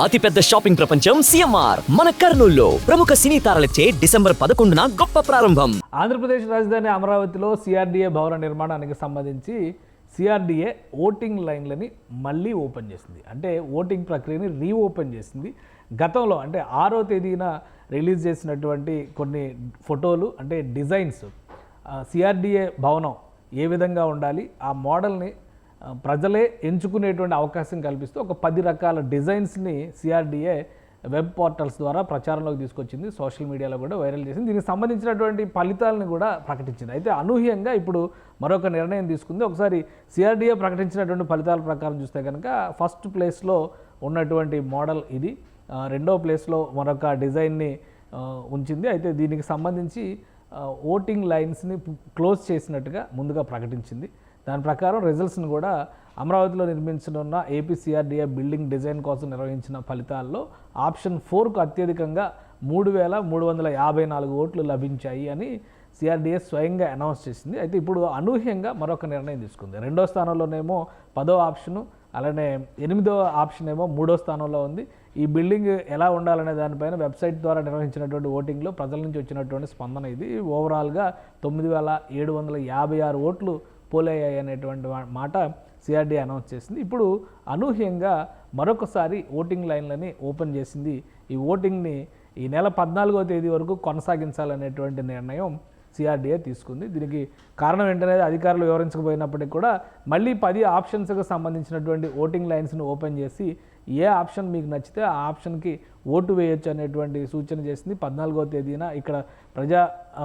అతిపెద్ద షాపింగ్ ప్రపంచం సిఎంఆర్ మన కర్నూలులో ప్రముఖ సినీ తారలచే డిసెంబర్ 11న గొప్ప ప్రారంభం. ఆంధ్రప్రదేశ్ రాజధాని అమరావతిలో సిఆర్డీఏ భవన నిర్మాణానికి సంబంధించి సిఆర్డీఏ ఓటింగ్ లైన్లని మళ్ళీ ఓపెన్ చేసింది. అంటే ఓటింగ్ ప్రక్రియని రీఓపెన్ చేసింది. గతంలో అంటే 6వ తేదీన రిలీజ్ చేసినటువంటి కొన్ని ఫోటోలు అంటే డిజైన్స్ సిఆర్డీఏ భవనం ఏ విధంగా ఉండాలి ఆ మోడల్ని ప్రజలే ఎంచుకునేటువంటి అవకాశం కల్పిస్తూ ఒక 10 రకాల డిజైన్స్ని సిఆర్డీఏ వెబ్ పోర్టల్స్ ద్వారా ప్రచారంలోకి తీసుకొచ్చింది. సోషల్ మీడియాలో కూడా వైరల్ చేసింది. దీనికి సంబంధించినటువంటి ఫలితాలను కూడా ప్రకటించింది. అయితే అనూహ్యంగా ఇప్పుడు మరొక నిర్ణయం తీసుకుంది. ఒకసారి సిఆర్డీఏ ప్రకటించినటువంటి ఫలితాల ప్రకారం చూస్తే కనుక ఫస్ట్ ప్లేస్లో ఉన్నటువంటి మోడల్ ఇది, రెండో ప్లేస్లో మరొక డిజైన్ని ఉంచింది. అయితే దీనికి సంబంధించి ఓటింగ్ లైన్స్ని క్లోజ్ చేసినట్టుగా ముందుగా ప్రకటించింది. దాని ప్రకారం రిజల్ట్స్ని కూడా అమరావతిలో నిర్మించనున్న ఏపీ సిఆర్డీఏ బిల్డింగ్ డిజైన్ కోసం నిర్వహించిన ఫలితాల్లో ఆప్షన్ 4కు అత్యధికంగా 3,354 ఓట్లు లభించాయి అని సిఆర్డీఏ స్వయంగా అనౌన్స్ చేసింది. అయితే ఇప్పుడు అనూహ్యంగా మరొక నిర్ణయం తీసుకుంది. రెండో స్థానంలోనేమో 10వ ఆప్షను, అలానే 8వ ఆప్షన్ ఏమో 3వ స్థానంలో ఉంది. ఈ బిల్డింగ్ ఎలా ఉండాలనే దానిపైన వెబ్సైట్ ద్వారా నిర్వహించినటువంటి ఓటింగ్లో ప్రజల నుంచి వచ్చినటువంటి స్పందన ఇది. ఓవరాల్గా 9,756 ఓట్లు పోలయ్యాయి అనేటువంటి మాట సిఆర్డీఏ అనౌన్స్ చేసింది. ఇప్పుడు అనూహ్యంగా మరొకసారి ఓటింగ్ లైన్లని ఓపెన్ చేసింది. ఈ ఓటింగ్ని ఈ నెల 14వ తేదీ వరకు కొనసాగించాలనేటువంటి నిర్ణయం సిఆర్డీఏ తీసుకుంది. దీనికి కారణం ఏంటనేది అధికారులు వివరించకపోయినప్పటికీ కూడా మళ్ళీ 10 ఆప్షన్స్కి సంబంధించినటువంటి ఓటింగ్ లైన్స్ని ఓపెన్ చేసి ఏ ఆప్షన్ మీకు నచ్చితే ఆ ఆప్షన్కి ఓటు వేయొచ్చు అనేటువంటి సూచన చేసింది. 14వ తేదీన ఇక్కడ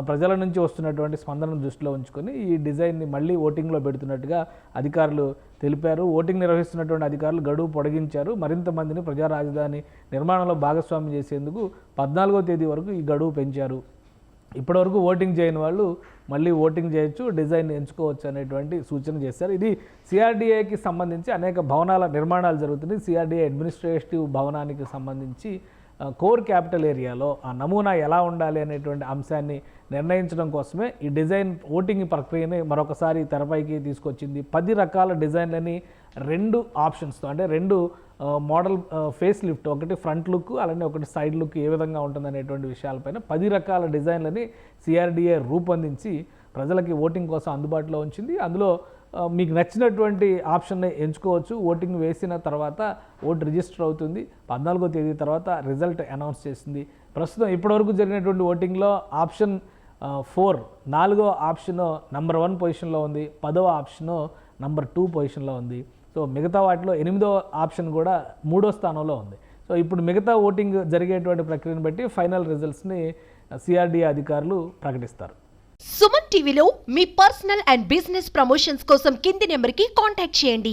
ప్రజల నుంచి వస్తున్నటువంటి స్పందనను దృష్టిలో ఉంచుకొని ఈ డిజైన్ని మళ్ళీ ఓటింగ్లో పెడుతున్నట్టుగా అధికారులు తెలిపారు. ఓటింగ్ నిర్వహిస్తున్నటువంటి అధికారులు గడువు పొడిగించారు. మరింత మందిని ప్రజా రాజధాని నిర్మాణంలో భాగస్వామ్యం చేసేందుకు 14వ తేదీ వరకు ఈ గడువు పెంచారు. ఇప్పటివరకు ఓటింగ్ చేయని వాళ్ళు మళ్ళీ ఓటింగ్ చేయొచ్చు, డిజైన్ ఎంచుకోవచ్చు అనేటువంటి సూచన చేశారు. ఇది సిఆర్డీఏకి సంబంధించి అనేక భవనాల నిర్మాణాలు జరుగుతున్నాయి. సిఆర్డీఏ అడ్మినిస్ట్రేటివ్ భవనానికి సంబంధించి కోర్ క్యాపిటల్ ఏరియాలో ఆ నమూనా ఎలా ఉండాలి అనేటువంటి అంశాన్ని నిర్ణయించడం కోసమే ఈ డిజైన్ ఓటింగ్ ప్రక్రియని మరొకసారి తెరపైకి తీసుకొచ్చింది. 10 రకాల డిజైన్లని 2 ఆప్షన్స్తో అంటే 2 మోడల్ ఫేస్ లిఫ్ట్, ఒకటి ఫ్రంట్ లుక్ అలానే ఒకటి సైడ్ లుక్ ఏ విధంగా ఉంటుందనేటువంటి విషయాలపైన 10 రకాల డిజైన్లని సిఆర్డీఏ రూపొందించి ప్రజలకి ఓటింగ్ కోసం అందుబాటులో ఉంచింది. అందులో మీకు నచ్చినటువంటి ఆప్షన్ని ఎంచుకోవచ్చు. ఓటింగ్ వేసిన తర్వాత ఓటు రిజిస్టర్ అవుతుంది. 14వ తేదీ తర్వాత రిజల్ట్ అనౌన్స్ చేసింది. ప్రస్తుతం ఇప్పటివరకు జరిగినటువంటి ఓటింగ్లో ఆప్షన్ 4 4వ ఆప్షన్ నంబర్ 1 పొజిషన్లో ఉంది, 10వ ఆప్షన్ నంబర్ 2 పొజిషన్లో ఉంది. సో మిగతా వాటిలో 8వ ఆప్షన్ కూడా 3వ స్థానంలో ఉంది. సో ఇప్పుడు మిగతా ఓటింగ్ జరిగేటువంటి ప్రక్రియను బట్టి ఫైనల్ రిజల్ట్స్ని సిఆర్డీఏ అధికారులు ప్రకటిస్తారు. సుమన్ టీవీలో మీ పర్సనల్ అండ్ బిజినెస్ ప్రమోషన్స్ కోసం కింది నెంబర్కి కాంటాక్ట్ చేయండి.